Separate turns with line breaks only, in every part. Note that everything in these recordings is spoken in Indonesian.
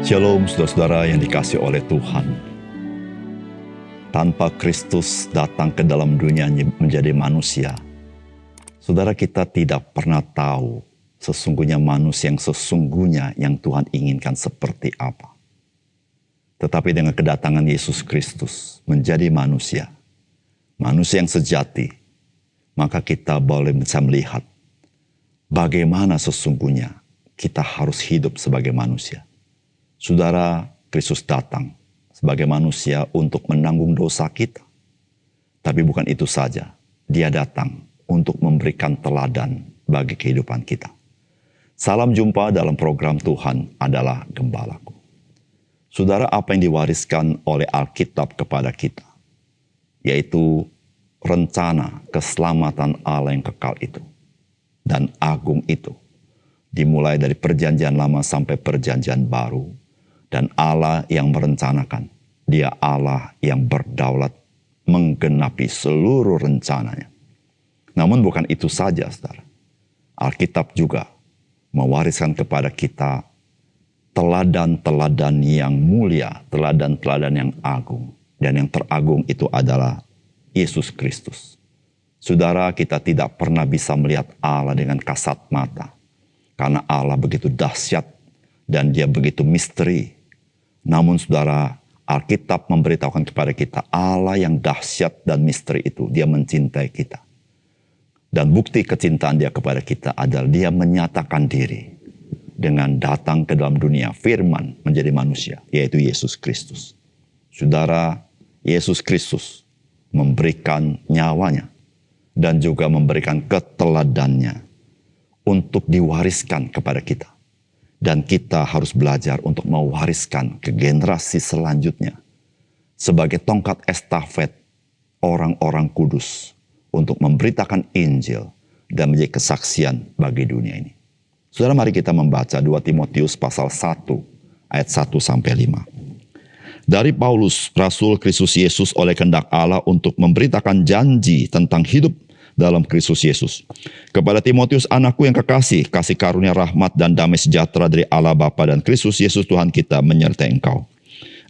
Shalom saudara-saudara yang dikasihi oleh Tuhan. Tanpa Kristus datang ke dalam dunia menjadi manusia, saudara kita tidak pernah tahu sesungguhnya manusia yang sesungguhnya yang Tuhan inginkan seperti apa. Tetapi dengan kedatangan Yesus Kristus menjadi manusia yang sejati, maka kita boleh bisa melihat bagaimana sesungguhnya kita harus hidup sebagai manusia. Saudara, Kristus datang sebagai manusia untuk menanggung dosa kita. Tapi bukan itu saja, Dia datang untuk memberikan teladan bagi kehidupan kita. Salam jumpa dalam program Tuhan adalah Gembalaku. Saudara, apa yang diwariskan oleh Alkitab kepada kita, yaitu rencana keselamatan Allah yang kekal itu dan agung itu, dimulai dari perjanjian lama sampai perjanjian baru. Dan Allah yang merencanakan, Dia Allah yang berdaulat menggenapi seluruh rencananya. Namun bukan itu saja, saudara. Alkitab juga mewariskan kepada kita teladan-teladan yang mulia, teladan-teladan yang agung. Dan yang teragung itu adalah Yesus Kristus. Saudara, kita tidak pernah bisa melihat Allah dengan kasat mata. Karena Allah begitu dahsyat dan Dia begitu misteri. Namun saudara, Alkitab memberitahukan kepada kita Allah yang dahsyat dan misteri itu, Dia mencintai kita. Dan bukti kecintaan Dia kepada kita adalah Dia menyatakan diri dengan datang ke dalam dunia, firman menjadi manusia, yaitu Yesus Kristus. Saudara, Yesus Kristus memberikan nyawanya dan juga memberikan keteladannya untuk diwariskan kepada kita. Dan kita harus belajar untuk mewariskan ke generasi selanjutnya sebagai tongkat estafet orang-orang kudus untuk memberitakan Injil dan menjadi kesaksian bagi dunia ini. Saudara, mari kita membaca 2 Timotius pasal 1 ayat 1 sampai 5. Dari Paulus, Rasul Kristus Yesus oleh kehendak Allah untuk memberitakan janji tentang hidup dalam Kristus Yesus. Kepada Timotius anakku yang kekasih, kasih karunia rahmat dan damai sejahtera dari Allah Bapa dan Kristus Yesus Tuhan kita menyertai engkau.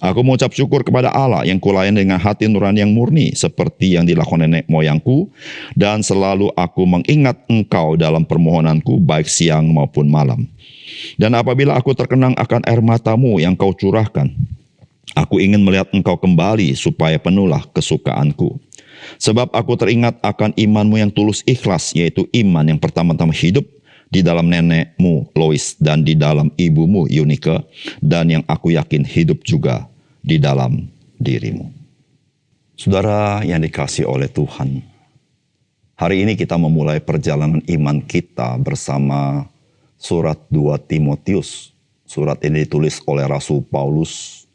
Aku mengucap syukur kepada Allah yang kulayani dengan hati nurani yang murni, seperti yang dilakukan nenek moyangku, dan selalu aku mengingat engkau dalam permohonanku, baik siang maupun malam. Dan apabila aku terkenang akan air matamu yang kau curahkan, aku ingin melihat engkau kembali supaya penuhlah kesukaanku. Sebab aku teringat akan imanmu yang tulus ikhlas, yaitu iman yang pertama-tama hidup di dalam nenekmu Lois dan di dalam ibumu Eunike, dan yang aku yakin hidup juga di dalam dirimu. Saudara yang dikasihi oleh Tuhan, hari ini kita memulai perjalanan iman kita bersama surat 2 Timotius. Surat ini ditulis oleh Rasul Paulus,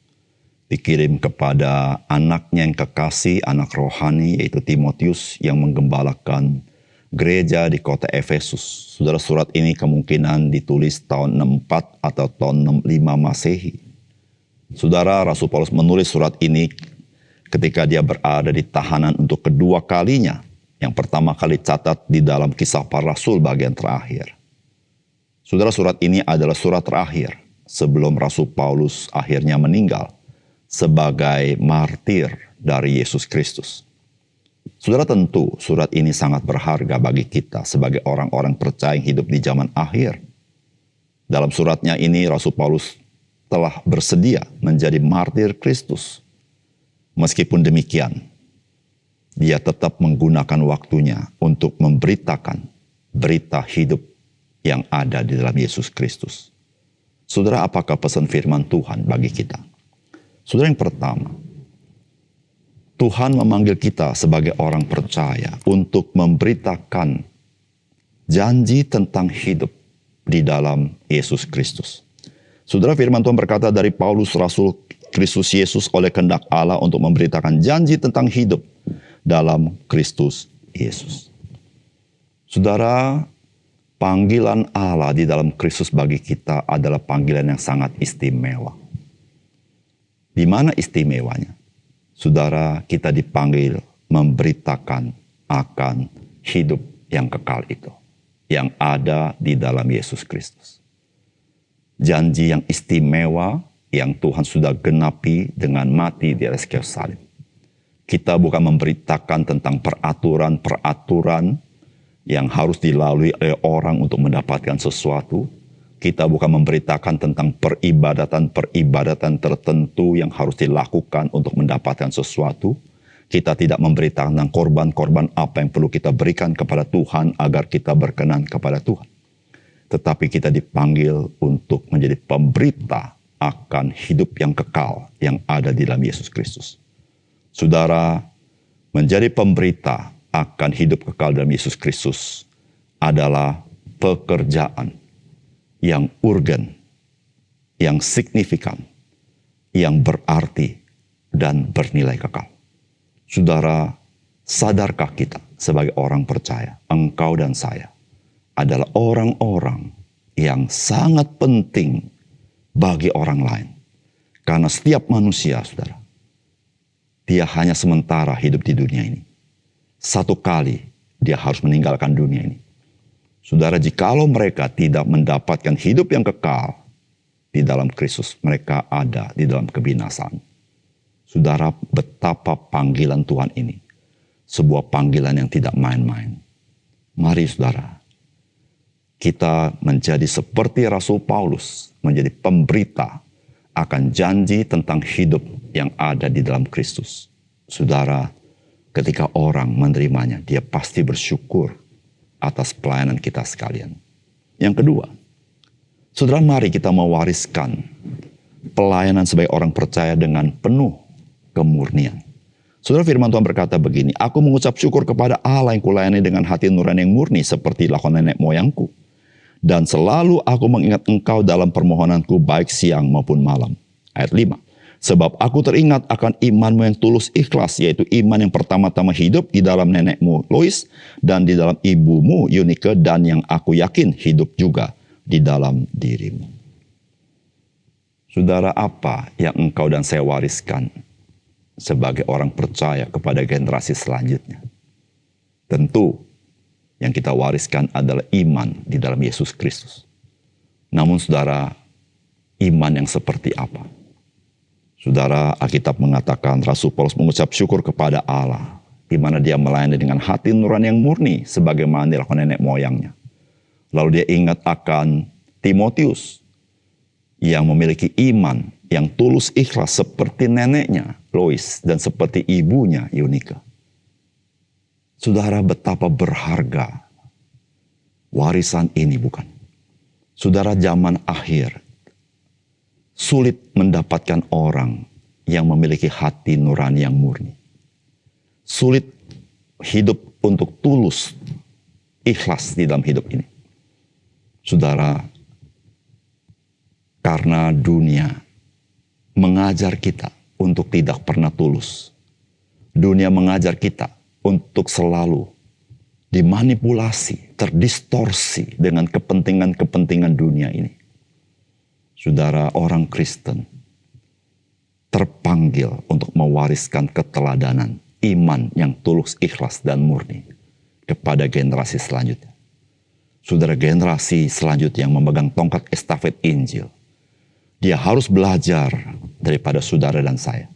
dikirim kepada anaknya yang kekasih, anak rohani, yaitu Timotius yang menggembalakan gereja di kota Efesus. Saudara, surat ini kemungkinan ditulis tahun 64 atau tahun 65 Masehi. Saudara, Rasul Paulus menulis surat ini ketika dia berada di tahanan untuk kedua kalinya. Yang pertama kali catat di dalam Kisah Para Rasul bagian terakhir. Saudara, surat ini adalah surat terakhir sebelum Rasul Paulus akhirnya meninggal sebagai martir dari Yesus Kristus. Saudara, tentu surat ini sangat berharga bagi kita sebagai orang-orang percaya yang hidup di zaman akhir. Dalam suratnya ini Rasul Paulus telah bersedia menjadi martir Kristus. Meskipun demikian, dia tetap menggunakan waktunya untuk memberitakan berita hidup yang ada di dalam Yesus Kristus. Saudara, apakah pesan firman Tuhan bagi kita? Saudara, yang pertama, Tuhan memanggil kita sebagai orang percaya untuk memberitakan janji tentang hidup di dalam Yesus Kristus. Saudara, firman Tuhan berkata dari Paulus, Rasul Kristus Yesus oleh kehendak Allah untuk memberitakan janji tentang hidup dalam Kristus Yesus. Saudara, panggilan Allah di dalam Kristus bagi kita adalah panggilan yang sangat istimewa. Di mana istimewanya? Saudara, kita dipanggil memberitakan akan hidup yang kekal itu, yang ada di dalam Yesus Kristus. Janji yang istimewa yang Tuhan sudah genapi dengan mati di atas kayu salib. Kita bukan memberitakan tentang peraturan-peraturan yang harus dilalui oleh orang untuk mendapatkan sesuatu. Kita bukan memberitakan tentang peribadatan-peribadatan tertentu yang harus dilakukan untuk mendapatkan sesuatu. Kita tidak memberitakan tentang korban-korban apa yang perlu kita berikan kepada Tuhan agar kita berkenan kepada Tuhan. Tetapi kita dipanggil untuk menjadi pemberita akan hidup yang kekal yang ada di dalam Yesus Kristus. Saudara, menjadi pemberita akan hidup kekal dalam Yesus Kristus adalah pekerjaan yang urgen, yang signifikan, yang berarti, dan bernilai kekal. Saudara, sadarkah kita sebagai orang percaya, engkau dan saya, adalah orang-orang yang sangat penting bagi orang lain. Karena setiap manusia, saudara, dia hanya sementara hidup di dunia ini. Satu kali dia harus meninggalkan dunia ini. Saudara, jikalau mereka tidak mendapatkan hidup yang kekal di dalam Kristus, mereka ada di dalam kebinasaan. Saudara, betapa panggilan Tuhan ini. Sebuah panggilan yang tidak main-main. Mari saudara, kita menjadi seperti Rasul Paulus, menjadi pemberita akan janji tentang hidup yang ada di dalam Kristus. Saudara, ketika orang menerimanya, dia pasti bersyukur atas pelayanan kita sekalian. Yang kedua, saudara, mari kita mewariskan pelayanan sebagai orang percaya dengan penuh kemurnian. Saudara, firman Tuhan berkata begini, aku mengucap syukur kepada Allah yang kulayani dengan hati nurani yang murni seperti lakukan nenek moyangku. Dan selalu aku mengingat engkau dalam permohonanku baik siang maupun malam. Ayat 5. Sebab aku teringat akan imanmu yang tulus ikhlas, yaitu iman yang pertama-tama hidup di dalam nenekmu Lois dan di dalam ibumu Eunike, dan yang aku yakin hidup juga di dalam dirimu. Saudara, apa yang engkau dan saya wariskan sebagai orang percaya kepada generasi selanjutnya? Tentu yang kita wariskan adalah iman di dalam Yesus Kristus. Namun saudara, iman yang seperti apa? Saudara, Alkitab mengatakan Rasul Paulus mengucap syukur kepada Allah, di mana dia melayani dengan hati nurani yang murni, sebagaimana dilakukan nenek moyangnya. Lalu dia ingat akan Timotius, yang memiliki iman yang tulus ikhlas seperti neneknya Lois dan seperti ibunya Eunike. Saudara, betapa berharga warisan ini, bukan? Saudara, zaman akhir sulit mendapatkan orang yang memiliki hati nurani yang murni. Sulit hidup untuk tulus, ikhlas di dalam hidup ini. Saudara, karena dunia mengajar kita untuk tidak pernah tulus. Dunia mengajar kita untuk selalu dimanipulasi, terdistorsi dengan kepentingan-kepentingan dunia ini. Saudara, orang Kristen terpanggil untuk mewariskan keteladanan, iman yang tulus, ikhlas, dan murni kepada generasi selanjutnya. Saudara, generasi selanjutnya yang memegang tongkat estafet Injil, dia harus belajar daripada saudara dan saya.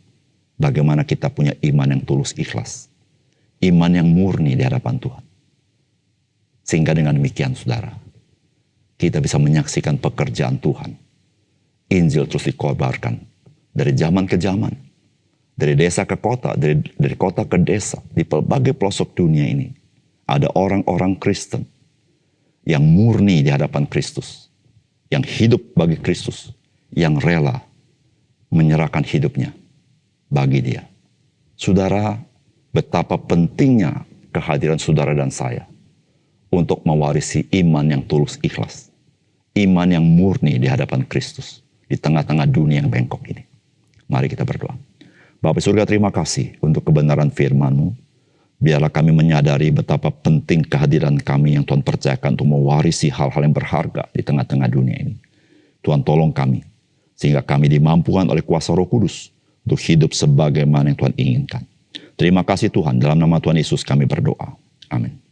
Bagaimana kita punya iman yang tulus, ikhlas. Iman yang murni di hadapan Tuhan. Sehingga dengan demikian saudara, kita bisa menyaksikan pekerjaan Tuhan. Injil terus dikobarkan dari zaman ke zaman, dari desa ke kota, dari kota ke desa, di berbagai pelosok dunia ini. Ada orang-orang Kristen yang murni di hadapan Kristus, yang hidup bagi Kristus, yang rela menyerahkan hidupnya bagi Dia. Saudara, betapa pentingnya kehadiran saudara dan saya untuk mewarisi iman yang tulus ikhlas, iman yang murni di hadapan Kristus di tengah-tengah dunia yang bengkok ini. Mari kita berdoa. Bapa surga, terima kasih untuk kebenaran firman-Mu. Biarlah kami menyadari betapa penting kehadiran kami yang Tuhan percayakan untuk mewarisi hal-hal yang berharga di tengah-tengah dunia ini. Tuhan, tolong kami, sehingga kami dimampukan oleh kuasa Roh Kudus untuk hidup sebagaimana yang Tuhan inginkan. Terima kasih Tuhan, dalam nama Tuhan Yesus kami berdoa. Amin.